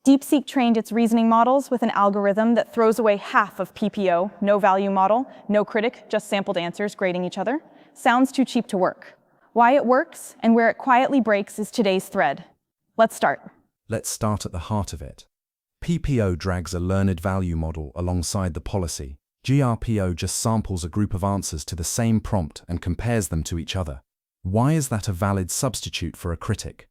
DeepSeek trained its reasoning models with an algorithm that throws away half of PPO, no value model, no critic, just sampled answers grading each other. Sounds too cheap to work. Why it works and where it quietly breaks is today's thread. Let's start. Let's start at the heart of it. PPO drags a learned value model alongside the policy. GRPO just samples a group of answers to the same prompt and compares them to each other. Why is that a valid substitute for a critic?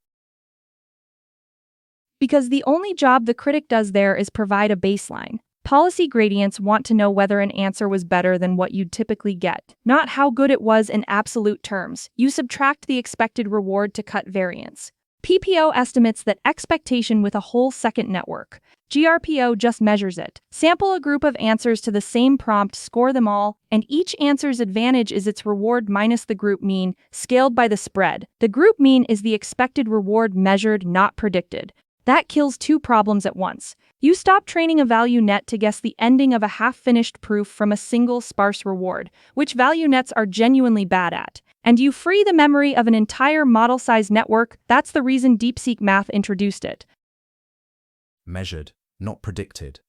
Because the only job the critic does there is provide a baseline. Policy gradients want to know whether an answer was better than what you'd typically get, not how good it was in absolute terms. You subtract the expected reward to cut variance. PPO estimates that expectation with a whole second network. GRPO just measures it. Sample a group of answers to the same prompt, score them all, and each answer's advantage is its reward minus the group mean, scaled by the spread. The group mean is the expected reward measured, not predicted. That kills two problems at once. You stop training a value net to guess the ending of a half-finished proof from a single sparse reward, which value nets are genuinely bad at. And you free the memory of an entire model-sized network. That's the reason DeepSeek math introduced it. Measured, not predicted.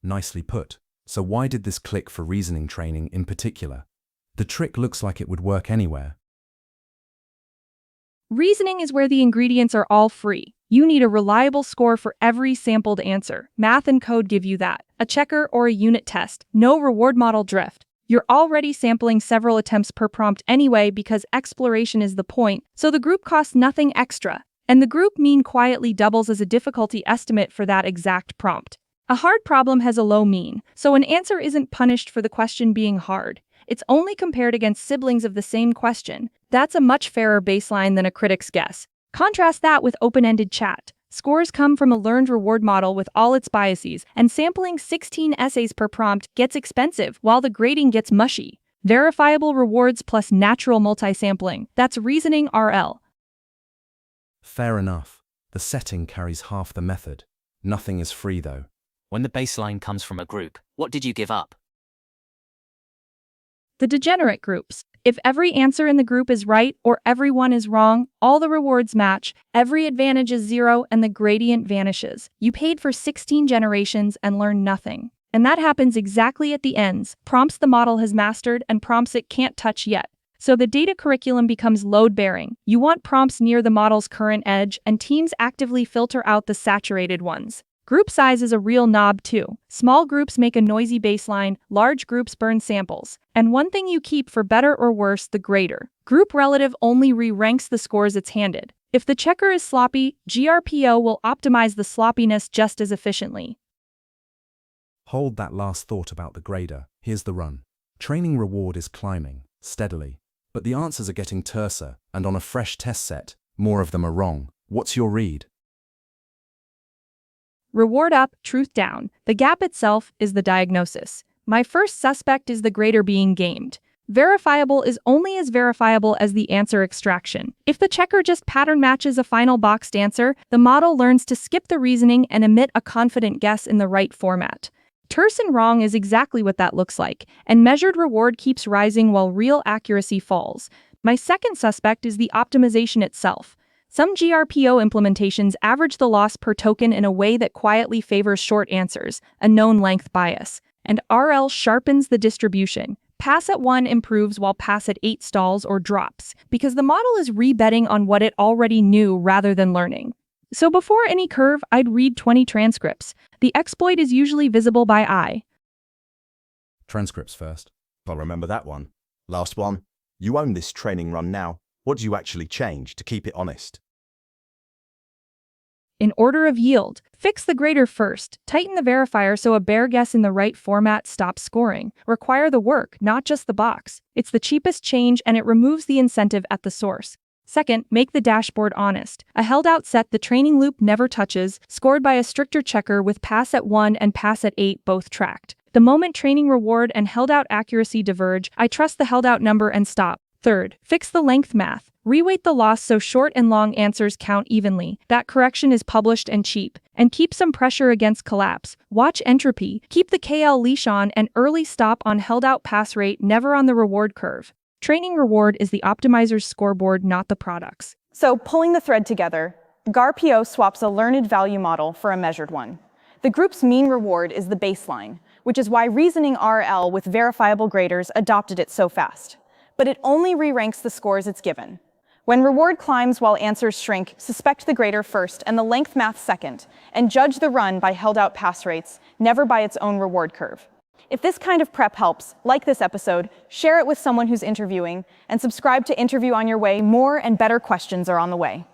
Nicely put. So why did this click for reasoning training in particular? The trick looks like it would work anywhere. Reasoning is where the ingredients are all free. You need a reliable score for every sampled answer. Math and code give you that. A checker or a unit test. No reward model drift. You're already sampling several attempts per prompt anyway because exploration is the point, so the group costs nothing extra. And the group mean quietly doubles as a difficulty estimate for that exact prompt. A hard problem has a low mean, so an answer isn't punished for the question being hard. It's only compared against siblings of the same question. That's a much fairer baseline than a critic's guess. Contrast that with open-ended chat. Scores come from a learned reward model with all its biases, and sampling 16 essays per prompt gets expensive while the grading gets mushy. Verifiable rewards plus natural multi-sampling. That's reasoning RL. Fair enough. The setting carries half the method. Nothing is free though. When the baseline comes from a group, what did you give up? The degenerate groups. If every answer in the group is right or everyone is wrong, all the rewards match, every advantage is zero, and the gradient vanishes. You paid for 16 generations and learned nothing. And that happens exactly at the ends, prompts the model has mastered and prompts it can't touch yet. So the data curriculum becomes load-bearing. You want prompts near the model's current edge, and teams actively filter out the saturated ones. Group size is a real knob too. Small groups make a noisy baseline, large groups burn samples. And one thing you keep for better or worse, the grader. Group relative only re-ranks the scores it's handed. If the checker is sloppy, GRPO will optimize the sloppiness just as efficiently. Hold that last thought about the grader. Here's the run. Training reward is climbing, steadily. But the answers are getting terser, and on a fresh test set, more of them are wrong. What's your read? Reward up, truth down. The gap itself is the diagnosis. My first suspect is the grader being gamed. Verifiable is only as verifiable as the answer extraction. If the checker just pattern matches a final boxed answer, the model learns to skip the reasoning and emit a confident guess in the right format. Terse and wrong is exactly what that looks like, and measured reward keeps rising while real accuracy falls. My second suspect is the optimization itself. Some GRPO implementations average the loss per token in a way that quietly favors short answers, a known length bias, and RL sharpens the distribution. Pass at 1 improves while pass at 8 stalls or drops, because the model is rebetting on what it already knew rather than learning. So before any curve, I'd read 20 transcripts. The exploit is usually visible by eye. Transcripts first. I'll remember that one. Last one. You own this training run now. What do you actually change to keep it honest? In order of yield, fix the grader first, tighten the verifier so a bare guess in the right format stops scoring. Require the work, not just the box. It's the cheapest change and it removes the incentive at the source. Second, make the dashboard honest. A held-out set the training loop never touches, scored by a stricter checker with pass at 1 and pass at 8 both tracked. The moment training reward and held-out accuracy diverge, I trust the held-out number and stop. Third, fix the length math. Reweight the loss so short and long answers count evenly. That correction is published and cheap. And keep some pressure against collapse. Watch entropy. Keep the KL leash on and early stop on held-out pass rate, never on the reward curve. Training reward is the optimizer's scoreboard, not the product's. So pulling the thread together, GRPO swaps a learned value model for a measured one. The group's mean reward is the baseline, which is why reasoning RL with verifiable graders adopted it so fast. But it only re-ranks the scores it's given. When reward climbs while answers shrink, suspect the grader first and the length math second, and judge the run by held-out pass rates, never by its own reward curve. If this kind of prep helps, like this episode, share it with someone who's interviewing, and subscribe to Interview on Your Way. More and better questions are on the way.